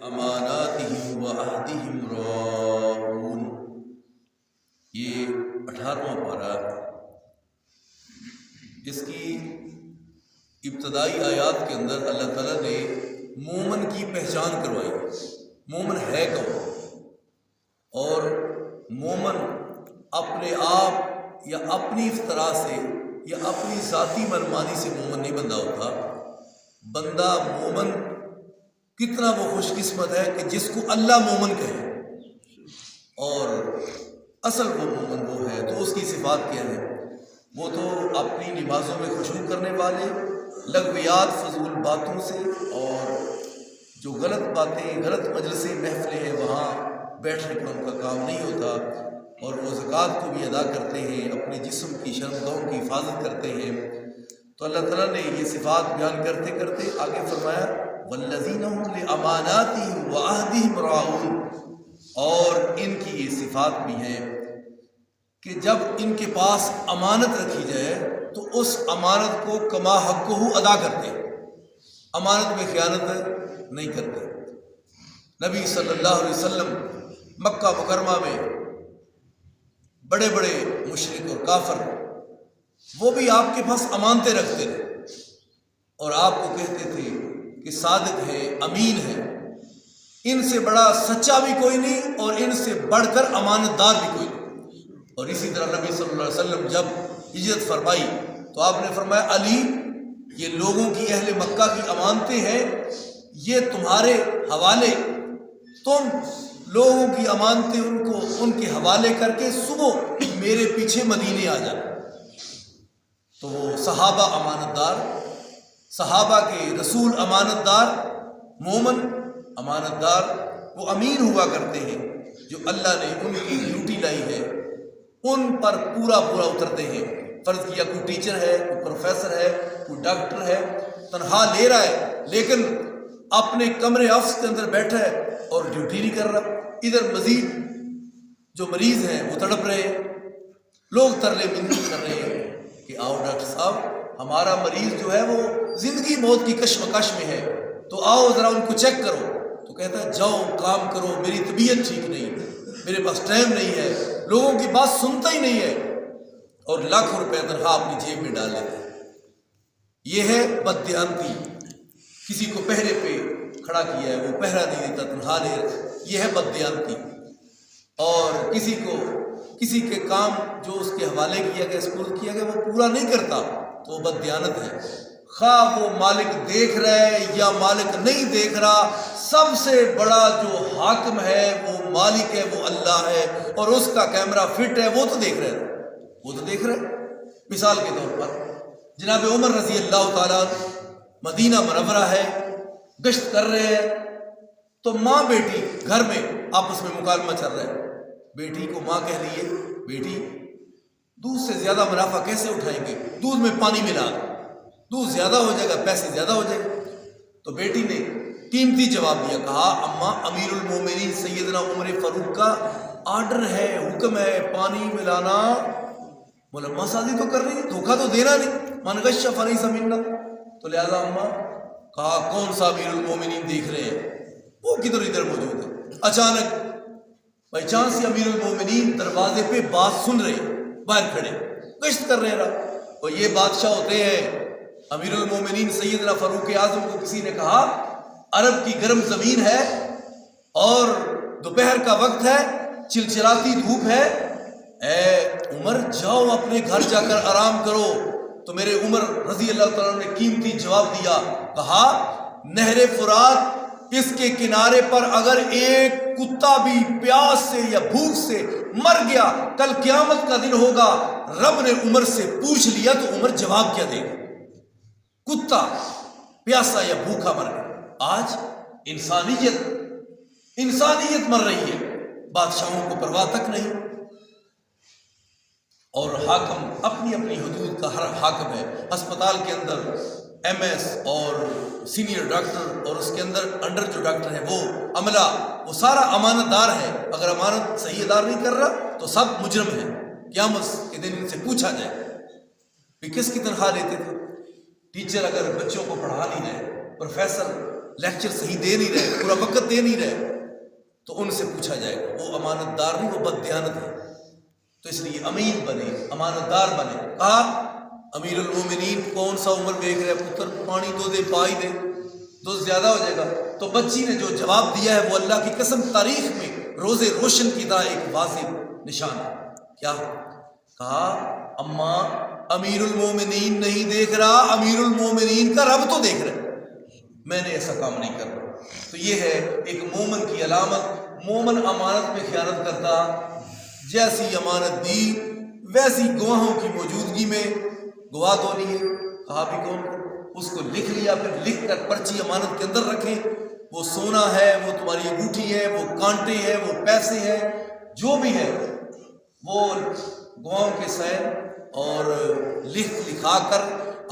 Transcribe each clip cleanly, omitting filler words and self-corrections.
اماناتہم وعہدہم راعون، یہ 18واں پارہ، اس کی ابتدائی آیات کے اندر اللہ تعالیٰ نے مومن کی پہچان کروائی۔ مومن ہے کون؟ اور مومن اپنے آپ یا اپنی اختراع سے یا اپنی ذاتی منمانی سے مومن نہیں بندہ ہوتا۔ بندہ مومن کتنا وہ خوش قسمت ہے کہ جس کو اللہ مومن کہے، اور اصل وہ مومن وہ ہے تو اس کی صفات کیا ہے؟ وہ تو اپنی نمازوں میں خشوع کرنے والے، لغویات فضول باتوں سے اور جو غلط باتیں، غلط مجلسیں، محفلیں ہیں وہاں بیٹھنے کا ان کا کام نہیں ہوتا، اور وہ زکوٰۃ کو بھی ادا کرتے ہیں، اپنے جسم کی شرمگاہوں کی حفاظت کرتے ہیں۔ تو اللہ تعالیٰ نے یہ صفات بیان کرتے کرتے آگے فرمایا والذین هم لاماناتہم وعہدہم راعون، اور ان کی یہ صفات بھی ہیں کہ جب ان کے پاس امانت رکھی جائے تو اس امانت کو کما حقہ ادا کرتے، امانت میں خیانت نہیں کرتے۔ نبی صلی اللہ علیہ وسلم مکہ مکرمہ میں بڑے بڑے مشرک اور کافر وہ بھی آپ کے پاس امانتیں رکھتے تھے اور آپ کو کہتے تھے کہ صادق ہے، امین ہے، ان سے بڑا سچا بھی کوئی نہیں اور ان سے بڑھ کر امانت دار بھی کوئی نہیں۔ اور اسی طرح نبی صلی اللہ علیہ وسلم جب ہجرت فرمائی تو آپ نے فرمایا علی، یہ لوگوں کی اہل مکہ کی امانتیں ہیں، یہ تمہارے حوالے، تم لوگوں کی امانتیں ان کے حوالے کر کے صبح میرے پیچھے مدینے آ جانا۔ تو وہ صحابہ امانت دار، صحابہ کے رسول امانت دار، مومن امانت دار، وہ امین ہوا کرتے ہیں۔ جو اللہ نے ان کی ڈیوٹی لائی ہے ان پر پورا اترتے ہیں۔ فرض کیا کوئی ٹیچر ہے، کوئی پروفیسر ہے، کوئی ڈاکٹر ہے، تنخواہ لے رہا ہے لیکن اپنے کمرے آفس کے اندر بیٹھا ہے اور ڈیوٹی نہیں کر رہا۔ ادھر مزید جو مریض ہیں وہ تڑپ رہے ہیں، لوگ ترلے منت کر رہے ہیں کہ آؤ ڈاکٹر صاحب، ہمارا مریض جو ہے وہ زندگی موت کی کشمکش میں ہے، تو آؤ ذرا ان کو چیک کرو۔ تو کہتا ہے جاؤ کام کرو، میری طبیعت ٹھیک نہیں، میرے پاس ٹائم نہیں ہے، لوگوں کی بات سنتا ہی نہیں ہے، اور لاکھوں روپے تنخواہ اپنی جیب میں ڈال لیتا ہے۔ یہ ہے بددیانتی۔ کسی کو پہرے پہ کھڑا کیا ہے، وہ پہرا نہیں دیتا، تنخواہ لے رہا، یہ ہے بددیانتی۔ اور کسی کے کام جو اس کے حوالے کیا گیا، اسکول کیا گیا، وہ پورا نہیں کرتا تو وہ بددیانت ہے۔ خواہ وہ مالک دیکھ رہا ہے یا مالک نہیں دیکھ رہا، سب سے بڑا جو حاکم ہے، وہ مالک ہے، وہ اللہ ہے، اور اس کا کیمرہ فٹ ہے، وہ تو دیکھ رہا ہے، وہ تو دیکھ رہا ہے۔ مثال کے طور پر جناب عمر رضی اللہ تعالیٰ مدینہ منورہ ہے، گشت کر رہے ہیں، تو ماں بیٹی گھر میں آپس میں مکالمہ چل رہا ہے۔ بیٹی کو ماں کہہ رہی ہے بیٹی دودھ سے زیادہ منافع کیسے اٹھائیں گے، دودھ میں پانی ملا، دودھ زیادہ ہو جائے گا، پیسے زیادہ ہو جائے گا۔ تو بیٹی نے قیمتی جواب دیا، کہا اماں، امیر المومنین سیدنا عمر فاروق کا آرڈر ہے، حکم ہے، پانی ملانا ملما سازی تو کر رہی ہے، دھوکہ تو دینا نہیں، من غش فلیس منا۔ تو لہذا اماں کہا کون سا امیر المومنین دیکھ رہے ہیں، وہ کدھر ادھر موجود ہے۔ اچانک بائی چانس سے امیر المومنین دروازے پہ بات سن رہے، باہر کھڑے گشت کر رہے رہا، اور یہ بادشاہ ہوتے ہیں۔ امیر المومنین سیدنا فاروق اعظم کو کسی نے کہا عرب کی گرم زمین ہے اور دوپہر کا وقت ہے، چلچلاتی دھوپ ہے، اے عمر جاؤ اپنے گھر جا کر آرام کرو۔ تو میرے عمر رضی اللہ تعالیٰ نے قیمتی جواب دیا، کہا نہر فرات، اس کے کنارے پر اگر ایک کتا بھی پیاس سے یا بھوک سے مر گیا، کل قیامت کا دن ہوگا، رب نے عمر سے پوچھ لیا تو عمر جواب کیا دے گا؟ کتا پیاسا یا بھوکا مر گیا۔ آج انسانیت مر رہی ہے، بادشاہوں کو پرواہ تک نہیں، اور حاکم اپنی اپنی حدود کا ہر حاکم ہے۔ ہسپتال کے اندر ایم ایس اور سینئر ڈاکٹر، اور اس کے اندر انڈر جو ڈاکٹر ہے وہ عملہ، وہ سارا امانت دار ہے۔ اگر امانت صحیح ادا نہیں کر رہا تو سب مجرم ہے۔ قیامت کے دن ان سے پوچھا جائے کہ کس کی تنخواہ لیتے تھے۔ ٹیچر اگر بچوں کو پڑھا نہیں رہے، پروفیسر لیکچر صحیح دے نہیں رہے، پورا وقت دے نہیں رہے، تو ان سے پوچھا جائے گا۔ وہ امانت دار نہیں، وہ بددیانت ہے۔ تو اس لیے امین بنے، امانت دار بنے۔ کہا امیر المومنین کون سا عمر دیکھ رہے، پتر پانی دو دے پائی دے، دو زیادہ ہو جائے گا۔ تو بچی نے جو جواب دیا ہے وہ اللہ کی قسم تاریخ میں روز روشن کی طرح ایک واضح نشان ہے۔ کیا کہا؟ اماں امیر المومنین نہیں دیکھ رہا، امیر المومنین کا رب تو دیکھ رہا ہے، میں نے ایسا کام نہیں کرنا۔ تو یہ ہے ایک مومن کی علامت۔ مومن امانت میں خیانت کرتا، جیسی امانت دی ویسی گواہوں کی موجودگی میں گواہ تو نہیں ہے، کہا بھی کون؟ اس کو لکھ لیا، پھر لکھ کر پرچی امانت کے اندر رکھیں۔ وہ سونا ہے، وہ تمہاری انگوٹھی ہے، وہ کانٹے ہیں، وہ پیسے ہیں، جو بھی ہے وہ گواہوں کے سائن اور لکھا کر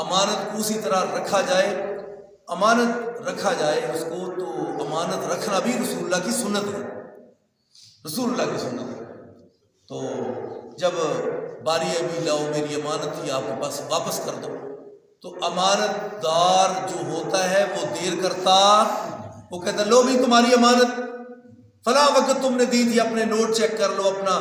امانت کو اسی طرح رکھا جائے۔ امانت رکھا جائے اس کو، تو امانت رکھنا بھی رسول اللہ کی سنت ہے، رسول اللہ کی سنت ہے۔ تو جب باری ابھی لاؤ میری امانت تھی آپ کے پاس واپس کر دو، تو امانت دار جو ہوتا ہے وہ دیر کرتا، وہ کہتا لو بھی تمہاری امانت فلاں وقت تم نے دی تھی، اپنے نوٹ چیک کر لو، اپنا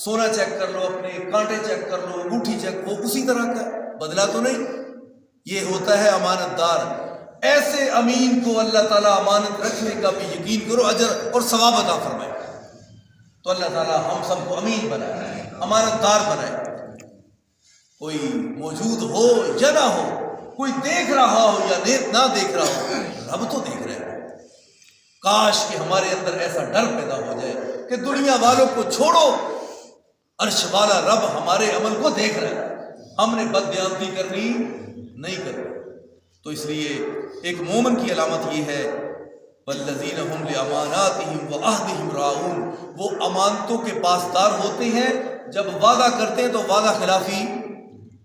سونا چیک کر لو، اپنے کانٹے چیک کر لو، انگوٹھی چیک، وہ اسی طرح کا بدلا تو نہیں۔ یہ ہوتا ہے امانت دار۔ ایسے امین کو اللہ تعالیٰ امانت رکھنے کا بھی یقین کرو اجر اور ثواب عطا فرمائے۔ تو اللہ تعالیٰ ہم سب کو امین بنائے، امانت دار بنائے۔ کوئی موجود ہو یا نہ ہو، کوئی دیکھ رہا ہو یا نہ دیکھ رہا ہو، رب تو دیکھ رہے ہیں۔ کاش کہ ہمارے اندر ایسا ڈر پیدا ہو جائے کہ دنیا والوں کو چھوڑو، عرش والا رب ہمارے عمل کو دیکھ رہا ہے، ہم نے بددیانتی کرنی نہیں کرنی۔ تو اس لیے ایک مومن کی علامت یہ ہے والذین هم لاماناتهم وعہدهم راعون، وہ امانتوں کے پاسدار ہوتے ہیں، جب وعدہ کرتے ہیں تو وعدہ خلافی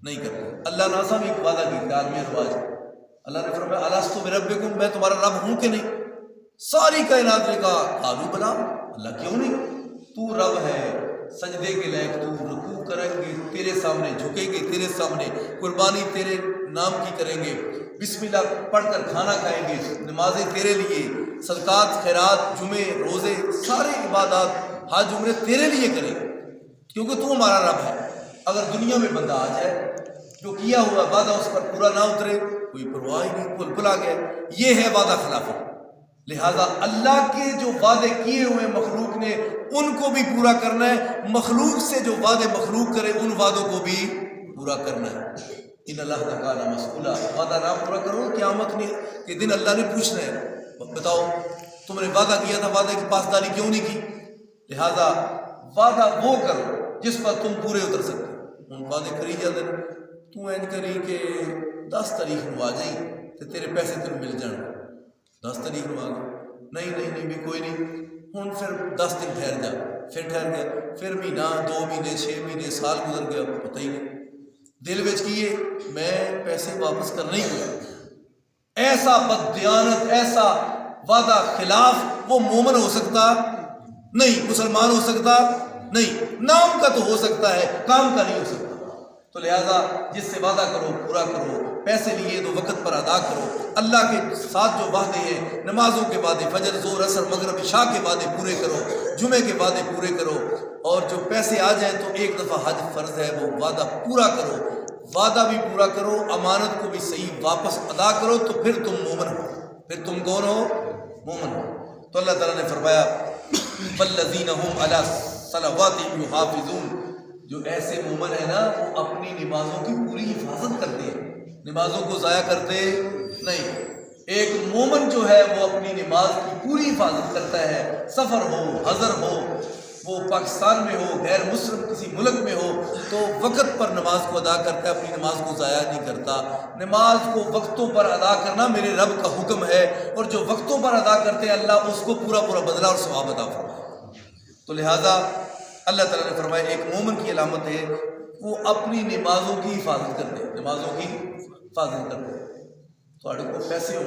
نہیں کرتے۔ اللہ نے بھی ایک وعدہ کی عالمی ارواج، اللہ نے فرمایا الستو بربکم، میں تمہارا رب ہوں کہ نہیں؟ ساری کائنات نے کہا قالوا بلا، اللہ کیوں نہیں، تو رب ہے، سجدے کے لائق، تو رکوع کریں گے تیرے سامنے، جھکیں گے تیرے سامنے، قربانی تیرے نام کی کریں گے، بسم اللہ پڑھ کر کھانا کھائیں گے، نمازیں تیرے لیے، صدقات خیرات جمعے روزے سارے عبادات حج عمرے تیرے لیے کریں گے، کیونکہ تو ہمارا رب ہے۔ اگر دنیا میں بندہ آ جائے جو کیا ہوا وعدہ اس پر پورا نہ اترے، کوئی پرواہ ہی نہیں، پل بھلا گیا، یہ ہے وعدہ خلافی۔ لہذا اللہ کے جو وعدے کیے ہوئے مخلوق نے ان کو بھی پورا کرنا ہے، مخلوق سے جو وعدے مخلوق کرے ان وعدوں کو بھی پورا کرنا ہے۔ ان اللہ تعالیٰ مسئولہ، وعدہ نہ پورا کرو قیامت کے دن اللہ نے پوچھنا ہے، بتاؤ تم نے وعدہ کیا تھا، وعدے کی پاسداری کیوں نہیں کی؟ لہذا وعدہ وہ کرو جس پر تم پورے اتر سکتے۔ ہوں وعدے کری جاتے ہیں، تو این کری کہ 10 تاریخ نو آ جائیں تو تیرے پیسے تین مل جان، 10 تاریخ نو آ گئے، نہیں بھی کوئی نہیں، ہوں پھر 10 دن ٹھہر جا، پھر ٹھہر گیا، پھر مہینہ 2 مہینے 6 مہینے سال گزر گیا، پتہ ہی نہیں، دل وچ کیے میں پیسے واپس کرنا ہی ہوئے۔ ایسا بددیانت، ایسا وعدہ خلاف وہ مومن ہو سکتا نہیں، مسلمان ہو سکتا نہیں، نام کا تو ہو سکتا ہے، کام کا نہیں ہو سکتا۔ تو لہذا جس سے وعدہ کرو پورا کرو، پیسے لیے تو وقت پر ادا کرو، اللہ کے ساتھ جو وعدے ہیں، نمازوں کے وعدے، فجر زور اثر مغرب عشاء کے وعدے پورے کرو، جمعے کے وعدے پورے کرو، اور جو پیسے آ جائیں تو ایک دفعہ حج فرض ہے وہ وعدہ پورا کرو، وعدہ بھی پورا کرو، امانت کو بھی صحیح واپس ادا کرو، تو پھر تم مومن ہو۔ پھر تم کون ہو؟ مومن ہو۔ تو اللہ تعالیٰ نے فرمایا والذین هم علی صلواتہم یحافظون، جو ایسے مومن ہیں نا وہ اپنی نمازوں کی پوری حفاظت کرتے ہیں، نمازوں کو ضائع کرتے نہیں۔ ایک مومن جو ہے وہ اپنی نماز کی پوری حفاظت کرتا ہے، سفر ہو، حضر ہو، وہ پاکستان میں ہو، غیر مسلم کسی ملک میں ہو، تو وقت پر نماز کو ادا کرتا ہے، اپنی نماز کو ضائع نہیں کرتا۔ نماز کو وقتوں پر ادا کرنا میرے رب کا حکم ہے، اور جو وقتوں پر ادا کرتے ہیں اللہ اس کو پورا بدلہ اور ثواب عطا فرمائے۔ تو لہٰذا اللہ تعالیٰ نے فرمایا ایک مومن کی علامت ہے وہ اپنی نمازوں کی حفاظت کرتے ہیں، نمازوں کی حفاظت کرتے ہیں۔ تھوڑے کو پیسے ہو،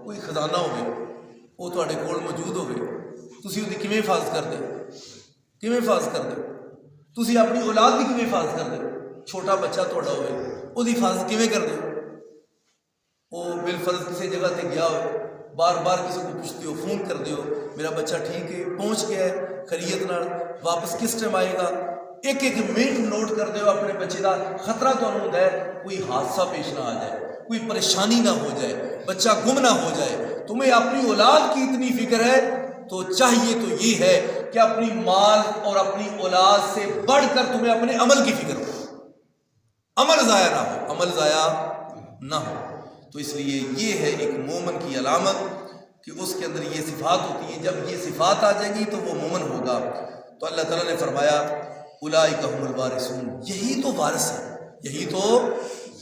کوئی خزانہ ہوگے وہ تھوڑے کول موجود ہوگے، تسی وہ کیویں حفاظت کرتے کیویں حفاظت کرتے تسی اپنی اولاد کی کیویں حفاظت کرتے؟ چھوٹا بچہ تھوڑا ہوئے وہ حفاظت کیویں کرتے؟ وہ بالفرض کسی جگہ تے گیا ہوئے، بار بار کسی کو پوچھتے ہو، فون کر دیو میرا بچہ ٹھیک ہے، پہنچ گیا ہے خیریت نال، واپس کس ٹائم آئے گا، ایک ایک منٹ نوٹ کر دیو اپنے بچے کا۔ خطرہ تو ہوں ہے کوئی حادثہ پیش نہ آ جائے، کوئی پریشانی نہ ہو جائے، بچہ گم نہ ہو جائے۔ تمہیں اپنی اولاد کی اتنی فکر ہے تو چاہیے تو یہ ہے کہ اپنی مال اور اپنی اولاد سے بڑھ کر تمہیں اپنے عمل کی فکر ہو، عمل ضائع نہ ہو، عمل ضائع نہ ہو۔ تو اس لیے یہ ہے ایک مومن کی علامت کہ اس کے اندر یہ صفات ہوتی ہیں۔ جب یہ صفات آ جائیں گی تو وہ مومن ہوگا۔ تو اللہ تعالیٰ نے فرمایا اولئک هم الوارثون، یہی تو وارث ہے، یہی تو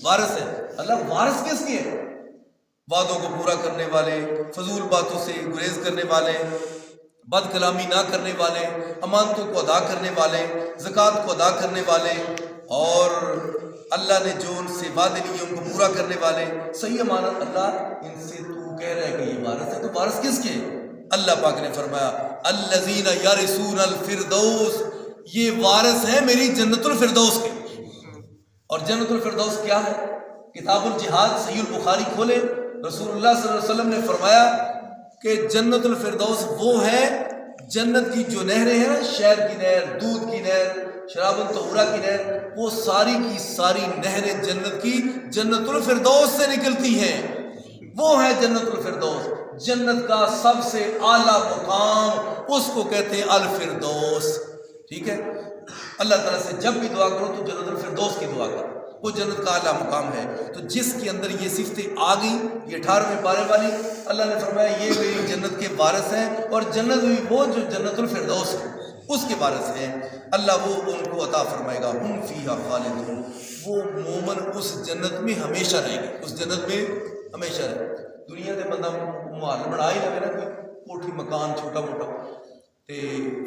وارث ہے۔ اللہ وارث کس کے ہے؟ وعدوں کو پورا کرنے والے، فضول باتوں سے گریز کرنے والے، بد کلامی نہ کرنے والے، امانتوں کو ادا کرنے والے، زکوٰۃ کو ادا کرنے والے، اور اللہ نے جو ان سے وعدے لیے ان کو پورا کرنے والے۔ صحیح امانت اللہ ان سے تو کہہ رہا ہے کہ یہ وارث ہے، تو وارث کس کے؟ اللہ پاک نے فرمایا الذین یرثون الفردوس، یہ وارث ہیں میری جنت الفردوس کے۔ اور جنت الفردوس کیا ہے؟ کتاب الجہاد صحیح البخاری کھولے، رسول اللہ صلی اللہ علیہ وسلم نے فرمایا کہ جنت الفردوس وہ ہے، جنت کی جو نہریں ہیں نا، شہد کی نہر، دودھ کی نہر، شراب الطہورہ کی نہر، وہ ساری کی ساری نہریں جنت کی جنت الفردوس سے نکلتی ہیں۔ وہ ہے جنت الفردوس، جنت کا سب سے اعلیٰ مقام اس کو کہتے ہیں الفردوس۔ ٹھیک ہے، اللہ تعالیٰ سے جب بھی دعا کرو تو جنت الفردوس کی دعا کرو، وہ جنت کا اعلیٰ مقام ہے۔ تو جس کے اندر یہ صفتیں آ گئیں، یہ 18ویں پارے والی، اللہ نے فرمایا یہ میری جنت کے وارث ہیں، اور جنت بھی وہ جو جنت الفردوس ہے اس کے وارث ہیں۔ اللہ وہ ان کو عطا فرمائے گا، ہم فیہا خالدون، وہ مومن اس جنت میں ہمیشہ رہیں گے، اس جنت میں ہمیشہ رہیں۔ دنیا کے بندہ محل بنا ہی لگے نا، کوئی کوٹھی مکان چھوٹا موٹا، تے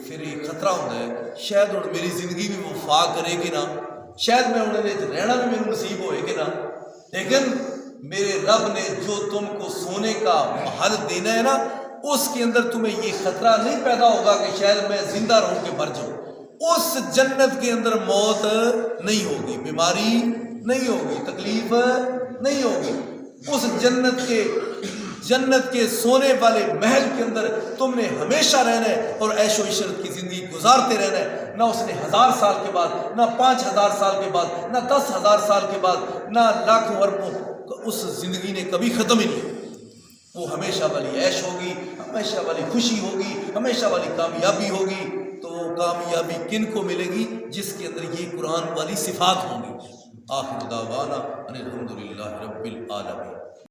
پھر ایک خطرہ ہوتا ہے شاید ہوں میری زندگی بھی وفا کرے کہ نہ، شاید میں انہیں رہنا بھی میرے نصیب ہوئے کہ نہ، لیکن میرے رب نے جو تم کو سونے کا محل دینا ہے نا، اس کے اندر تمہیں یہ خطرہ نہیں پیدا ہوگا کہ شاید میں زندہ رہوں کہ مر جاؤں۔ اس جنت کے اندر موت نہیں ہوگی، بیماری نہیں ہوگی، تکلیف نہیں ہوگی۔ اس جنت کے سونے والے محل کے اندر تم نے ہمیشہ رہنا ہے اور عیش و عشرت کی زندگی گزارتے رہنا ہے۔ نہ اس نے 1000 سال کے بعد، نہ 5000 سال کے بعد، نہ 10,000 سال کے بعد، نہ لاکھوں اربوں، اس زندگی نے کبھی ختم ہی نہیں۔ وہ ہمیشہ والی عیش ہوگی، ہمیشہ والی خوشی ہوگی، ہمیشہ والی کامیابی ہوگی۔ تو وہ کامیابی کن کو ملے گی؟ جس کے اندر یہ قرآن والی صفات ہوں گی۔ آخر دعوانا ان الحمدللہ رب العالمین۔